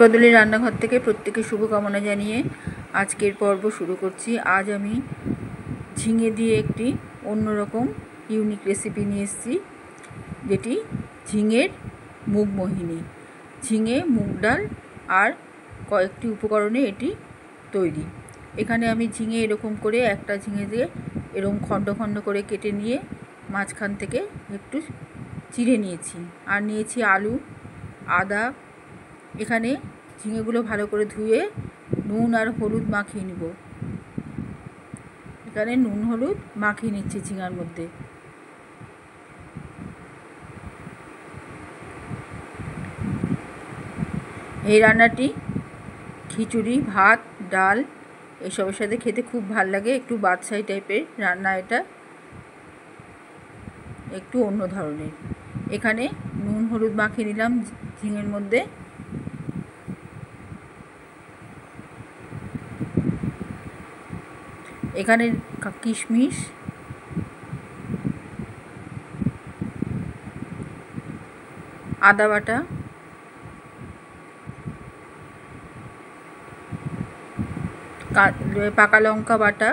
বদলি রান্নাঘর থেকে প্রত্যেকে শুভকামনা জানিয়ে আজকের পর্ব শুরু করছি। আজ আমি ঝিঙে দিয়ে একটি অন্যরকম ইউনিক রেসিপি নিয়ে এসেছি, যেটি ঝিঙের মুগমোহিনী। ঝিঙে, মুগ ডাল আর কয়েকটি উপকরণে এটি তৈরি। এখানে আমি ঝিঙে এরকম করে একটা ঝিঙে দিয়ে এরকম খণ্ড খণ্ড করে কেটে নিয়ে মাঝখান থেকে একটু চিড়ে নিয়েছি। আর নিয়েছি আলু, আদা। এখানে ঝিঙেগুলো ভালো করে ধুয়ে নুন আর হলুদ মাখিয়ে নিব। এখানে নুন হলুদ মাখিয়ে নিচ্ছি ঝিঙার মধ্যে। এই রান্নাটি খিচুড়ি, ভাত, ডাল এসবের সাথে খেতে খুব ভাল লাগে। একটু বাদশাহী টাইপের রান্না, এটা একটু অন্য ধরনের। এখানে নুন হলুদ মাখিয়ে নিলাম ঝিঙের মধ্যে। এখানে কিশমিশ, আদা বাটা, পাকা লঙ্কা বাটা,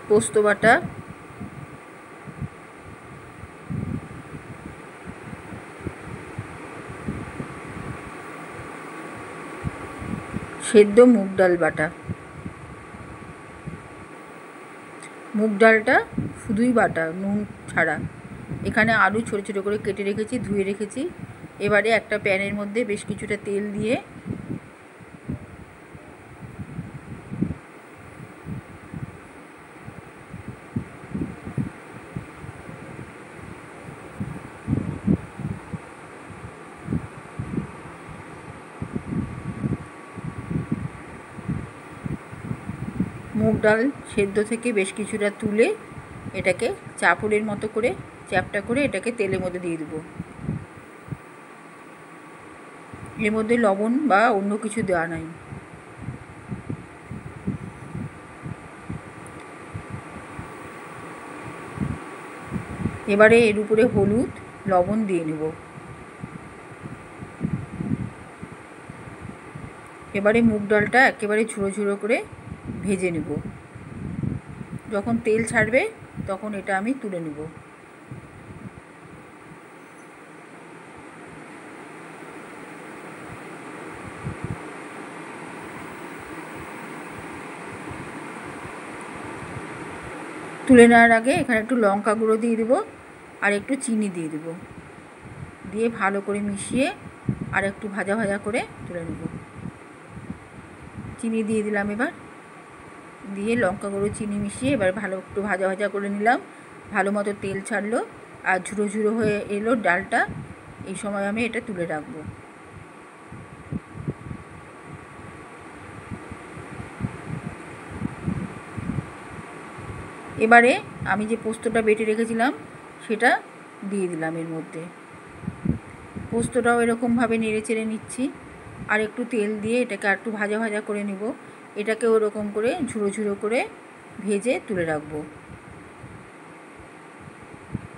পোস্ত বাটা, সেদ্ধ মুগ ডাল বাটা। মুগ ডালটা শুধুই বাটা, নুন ছাড়া। এখানে আলু ছোটো ছোটো করে কেটে রেখেছি, ধুয়ে রেখেছি। এবারে একটা প্যানের মধ্যে বেশ কিছুটা তেল দিয়ে মুগ ডাল সেদ্ধ থেকে বেশ কিছুটা তুলে এটাকে চাপড়ের মতো করে চ্যাপটা করে এটাকে তেলের মধ্যে দিয়ে দেবো। এর মধ্যে লবণ বা অন্য কিছু দেওয়া নাই। এবারে এর উপরে হলুদ, লবণ দিয়ে নেব। এবারে মুগ ডালটা একেবারে ঝুড়ো ঝুড়ো করে ভেজে নেব। যখন তেল ছাড়বে তখন এটা আমি তুলে নেব। তুলে নেওয়ার আগে এখানে একটু লঙ্কা গুঁড়ো দিয়ে দেবো আর একটু চিনি দিয়ে দেবো। দিয়ে ভালো করে মিশিয়ে আর একটু ভাজা ভাজা করে তুলে নেব। চিনি দিয়ে দিলাম এবার, দিয়ে লঙ্কা গুঁড়ো চিনি মিশিয়ে এবার ভালো একটু ভাজা ভাজা করে নিলাম। ভালো মতো তেল ছাড়লো আর ঝুড়ো ঝুড়ো হয়ে এলো ডালটা। এই সময় আমি এটা তুলে রাখবো। এবারে আমি যে পোস্তটা বেটে রেখেছিলাম সেটা দিয়ে দিলাম এর মধ্যে। পোস্তটাও এরকমভাবে নেড়ে চেড়ে নিচ্ছি আর একটু তেল দিয়ে এটাকে আর একটু ভাজা ভাজা করে নেব। এটাকে ওরকম করে ঝুড়ো ঝুড়ো করে ভেজে তুলে রাখবো।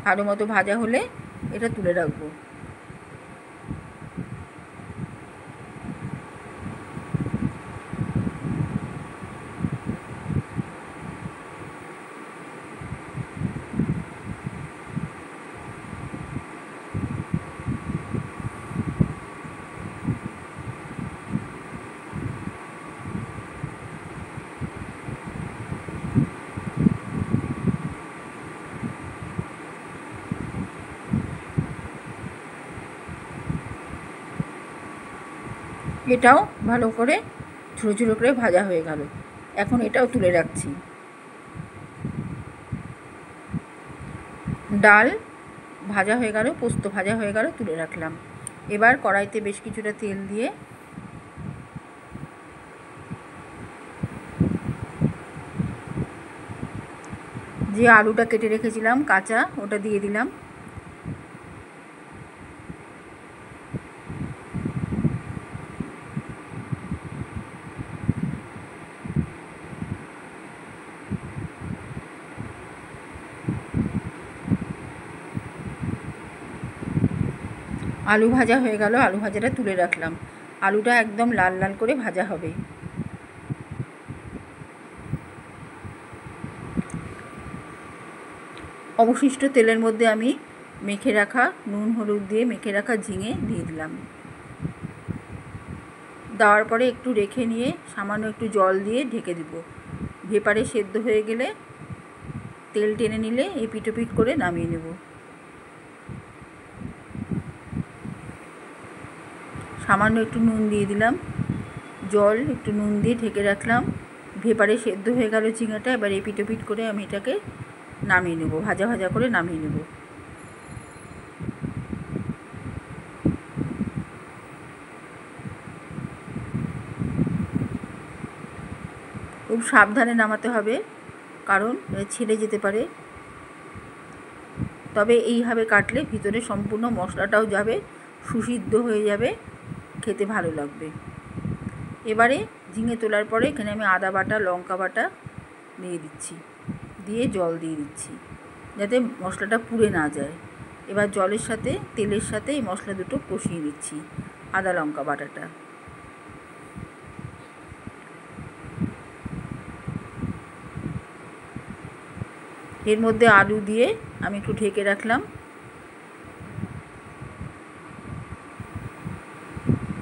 ভালো মতো ভাজা হলে এটা তুলে রাখবো। এটাও ভালো করে ঝুড়ো ঝুড়ো করে ভাজা হয়ে গেল। এখন এটাও তুলে রাখছি। ডাল ভাজা হয়ে গেল, পোস্ত ভাজা হয়ে গেল, তুলে রাখলাম। এবার কড়াইতে বেশ কিছুটা তেল দিয়ে যে আলুটা কেটে রেখেছিলাম কাঁচা, ওটা দিয়ে দিলাম। আলু ভাজা হয়ে গেল, আলু ভাজাটা তুলে রাখলাম। আলুটা একদম লাল লাল করে ভাজা হবে। অবশিষ্ট তেলের মধ্যে আমি মেখে রাখা নুন হলুদ দিয়ে মেখে রাখা ঝিঙে দিয়ে দিলাম। দেওয়ার পরে একটু রেখে নিয়ে সামান্য একটু জল দিয়ে ঢেকে দিব। ভেপারে সেদ্ধ হয়ে গেলে তেল টেনে নিলে এপিট ওপিট করে নামিয়ে নেব। সামান্য একটু নুন দিয়ে দিলাম, জল একটু নুন দিয়ে ঢেকে রাখলাম। ভেপারে সেদ্ধ হয়ে গেল ঝিঙেটা। এবার এপিট ওপিট করে আমি এটাকে নামিয়ে নেব, ভাজা ভাজা করে নামিয়ে নেব। খুব সাবধানে নামাতে হবে, কারণ ছিঁড়ে যেতে পারে। তবে এইভাবে কাটলে ভিতরে সম্পূর্ণ মশলাটাও যাবে, সুসিদ্ধ হয়ে যাবে, খেতে ভালো লাগবে। এবারে ঝিঙে তোলার পরে এখানে আমি আদা বাটা লঙ্কা বাটা দিয়ে দিচ্ছি, দিয়ে জল দিয়ে দিচ্ছি যাতে মশলাটা পুড়ে না যায়। এবার জলের সাথে তেলের সাথে এই মশলা দুটো কষিয়ে নিচ্ছি, আদা লঙ্কা বাটাটা। এর মধ্যে আলু দিয়ে আমি একটু ঢেকে রাখলাম।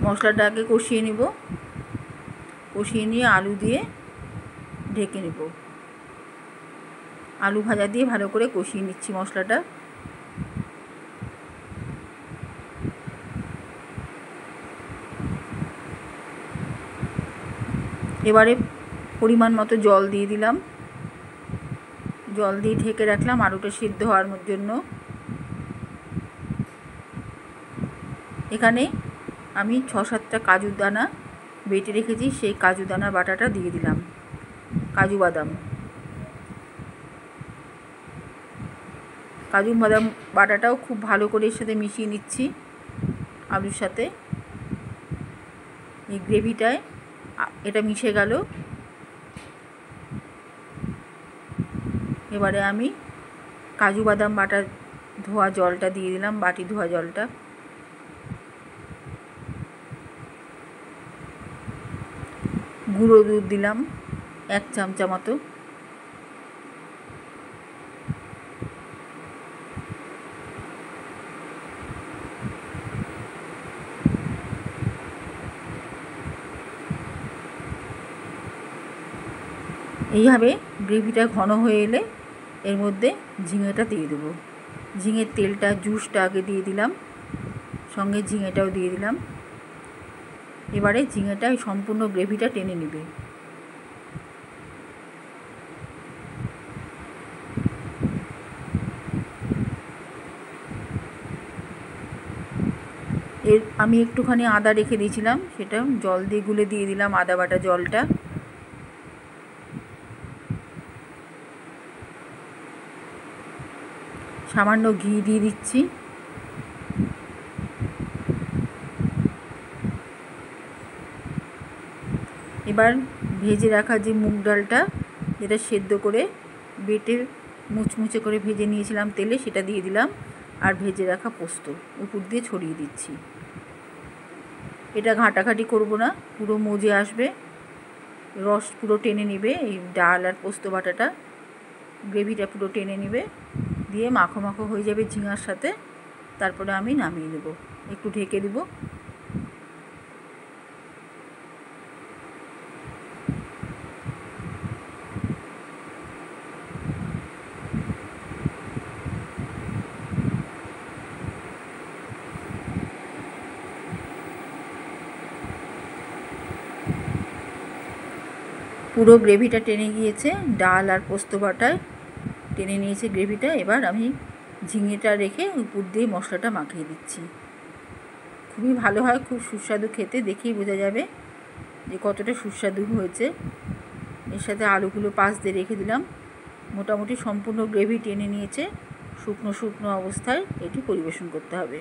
মশলাটা আগে কষিয়ে নিব, কষিয়ে নিয়ে আলু দিয়ে ঢেকে নেব। আলু ভাজা দিয়ে ভালো করে কষিয়ে নিচ্ছি মশলাটা। এবারে পরিমাণ মতো জল দিয়ে দিলাম, জল দিয়ে ঢেকে রাখলাম আলুটা সিদ্ধ হওয়ার জন্য। এখানে আমি 6-7টা কাজুর দানা বেটে রেখেছি, সেই কাজু দানা বাটাটা দিয়ে দিলাম। কাজু বাদাম বাটাটাও খুব ভালো করে এর সাথে মিশিয়ে নিচ্ছি আলুর সাথে। এই গ্রেভিটায় এটা মিশে গেল। এবারে আমি কাজু বাদাম বাটা ধোয়া জলটা দিয়ে দিলাম, বাটি ধোয়া জলটা। গুঁড়ো দুধ দিলাম 1 চামচা মতো। এইভাবে গ্রেভিটা ঘন হয়ে এলে এর মধ্যে ঝিঙেটা দিয়ে দেবো। ঝিঙের তেলটা জুসটা আগে দিয়ে দিলাম, সঙ্গে ঝিঙেটাও দিয়ে দিলাম। এবারে ঝিঙেটা সম্পূর্ণ গ্রেভিটা টেনে নেবে। আমি একটুখানি আদা রেখে দিয়েছিলাম, সেটা জল দিয়ে গুলে দিয়ে দিলাম আদা বাটা জলটা। সামান্য ঘি দিয়ে দিচ্ছি। এবার ভেজে রাখা যে মুগ ডালটা, যেটা সেদ্ধ করে বেটে মুচমুচে করে ভেজে নিয়েছিলাম তেলে, সেটা দিয়ে দিলাম। আর ভেজে রাখা পোস্ত উপর দিয়ে ছড়িয়ে দিচ্ছি। এটা ঘাঁটাঘাঁটি করব না, পুরো মজে আসবে, রস পুরো টেনে নেবে এই ডাল আর পোস্ত বাটাটা, গ্রেভিটা পুরো টেনে নেবে, দিয়ে মাখো মাখো হয়ে যাবে ঝিঙার সাথে। তারপরে আমি নামিয়ে নেব, একটু ঢেকে দেব। পুরো গ্রেভিটা টেনে গিয়েছে, ডাল আর পোস্ত বাটায় টেনে নিয়েছে গ্রেভিটা। এবার আমি ঝিঙেটা রেখে উপর দিয়ে মশলাটা মাখিয়ে দিচ্ছি। খুবই ভালো হয়, খুব সুস্বাদু খেতে, দেখেই বোঝা যাবে যে কতটা সুস্বাদু হয়েছে। এর সাথে আলুগুলো পাশ দিয়ে রেখে দিলাম। মোটামুটি সম্পূর্ণ গ্রেভি টেনে নিয়েছে। শুকনো শুকনো অবস্থায় এটি পরিবেশন করতে হবে।